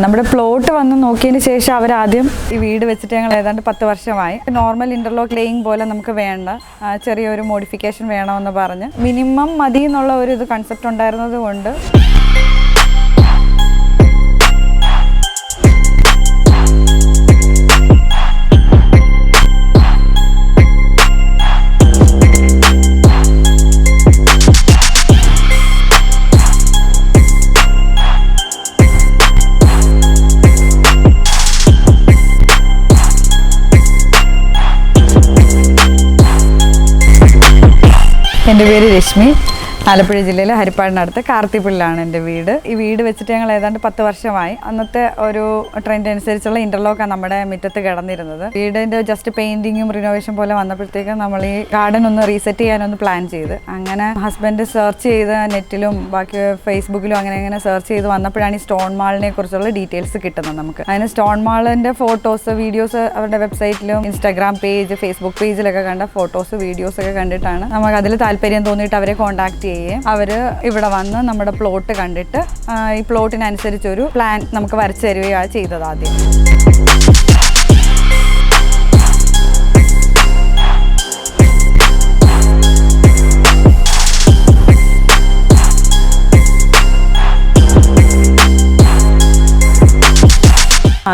നമ്മുടെ പ്ലോട്ട് വന്ന് നോക്കിയതിന് ശേഷം അവരാദ്യം ഈ വീട് വെച്ചിട്ട് ഞങ്ങൾ ഏതാണ്ട് 10 വർഷമായി. നോർമൽ ഇന്റർലോക്ക് ലേയിങ് പോലെ നമുക്ക് വേണ്ട, ചെറിയൊരു മോഡിഫിക്കേഷൻ വേണമെന്ന് പറഞ്ഞ് മിനിമം മതി എന്നുള്ള ഒരു ഇത് കൺസെപ്റ്റ് ഉണ്ടായിരുന്നത് കൊണ്ട് എൻ്റെ പേര് രശ്മി. ആലപ്പുഴ ജില്ലയിലെ ഹരിപ്പാടിനടുത്ത് കാർത്തിപ്പള്ളിലാണ് എൻ്റെ വീട്. ഈ വീട് വെച്ചിട്ട് ഞങ്ങൾ ഏതാണ്ട് 10 വർഷമായി. അന്നത്തെ ഒരു ട്രെൻഡ് അനുസരിച്ചുള്ള ഇൻ്റർലോക്കാണ് നമ്മുടെ മുറ്റത്ത് കിടന്നിരുന്നത്. വീടിൻ്റെ ജസ്റ്റ് പെയിൻറ്റിങ്ങും റിനോവേഷൻ പോലെ വന്നപ്പോഴത്തേക്കും നമ്മൾ ഈ ഗാർഡൻ ഒന്ന് റീസെറ്റ് ചെയ്യാനൊന്ന് പ്ലാൻ ചെയ്ത്, അങ്ങനെ ഹസ്ബൻഡ് സെർച്ച് ചെയ്ത് നെറ്റിലും ബാക്കി ഫേസ്ബുക്കിലും അങ്ങനെ സെർച്ച് ചെയ്ത് വന്നപ്പോഴാണ് ഈ സ്റ്റോൺ മാളിനെ കുറിച്ചുള്ള ഡീറ്റെയിൽസ് കിട്ടുന്നത് നമുക്ക്. അതിന് സ്റ്റോൺ മാളിൻ്റെ ഫോട്ടോസ്, വീഡിയോസ് അവരുടെ വെബ്സൈറ്റിലും ഇൻസ്റ്റാഗ്രാം പേജ്, ഫേസ്ബുക്ക് പേജിലൊക്കെ കണ്ട ഫോട്ടോസ്, വീഡിയോസ് ഒക്കെ കണ്ടിട്ടാണ് നമുക്ക് അതിൽ താല്പര്യം തോന്നിയിട്ട് അവരെ കോൺടാക്ട് ചെയ്യുകയും അവർ ഇവിടെ വന്ന് നമ്മുടെ പ്ലോട്ട് കണ്ടിട്ട് ഈ പ്ലോട്ടിനനുസരിച്ചൊരു പ്ലാൻ നമുക്ക് വരച്ചു തരികയാണ് ചെയ്തത് ആദ്യം.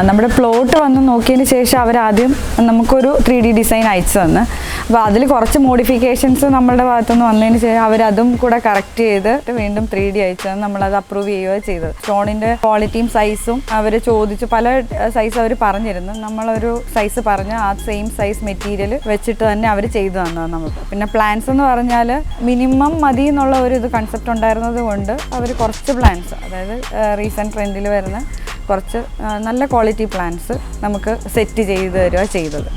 നമ്മുടെ പ്ലോട്ട് വന്ന് നോക്കിയതിന് ശേഷം അവരാദ്യം നമുക്കൊരു 3D ഡിസൈൻ അയച്ചു തന്ന്. അപ്പോൾ അതിൽ കുറച്ച് മോഡിഫിക്കേഷൻസ് നമ്മളുടെ ഭാഗത്തുനിന്ന് വന്നതിന് ശേഷം അവരതും കൂടെ കറക്റ്റ് ചെയ്തിട്ട് വീണ്ടും 3D അയച്ചു തന്ന് നമ്മളത് അപ്രൂവ് ചെയ്യുകയോ ചെയ്തത്. സ്റ്റോണിൻ്റെ ക്വാളിറ്റിയും സൈസും അവർ ചോദിച്ചു, പല സൈസ് അവർ പറഞ്ഞിരുന്നു. നമ്മളൊരു സൈസ് പറഞ്ഞ് ആ സെയിം സൈസ് മെറ്റീരിയൽ വെച്ചിട്ട് തന്നെ അവർ ചെയ്തു തന്നത് നമുക്ക്. പിന്നെ പ്ലാൻസ് എന്ന് പറഞ്ഞാൽ മിനിമം മതി എന്നുള്ള ഒരു ഇത് കൺസെപ്റ്റ് ഉണ്ടായിരുന്നത് കൊണ്ട് അവർ കുറച്ച് പ്ലാൻസ്, അതായത് റീസെൻറ്റ് ട്രെൻഡിൽ വരുന്ന കുറച്ച് നല്ല ക്വാളിറ്റി പ്ലാൻസ് നമുക്ക് സെറ്റ് ചെയ്ത് തരിക ചെയ്തത്.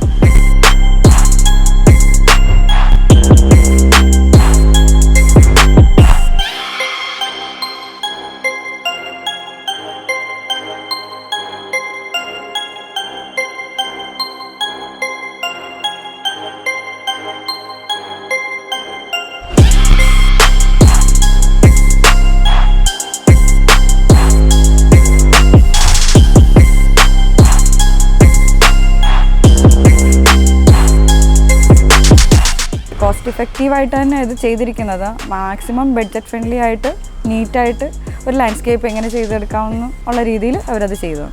കോസ്റ്റ് ഇഫക്റ്റീവായിട്ട് തന്നെ ഇത് ചെയ്തിരിക്കുന്നത്. മാക്സിമം ബഡ്ജറ്റ് ഫ്രണ്ട്ലി ആയിട്ട് നീറ്റായിട്ട് ഒരു ലാൻഡ്സ്കേപ്പ് എങ്ങനെ ചെയ്തെടുക്കാമെന്നുള്ള രീതിയിൽ അവരത് ചെയ്തു.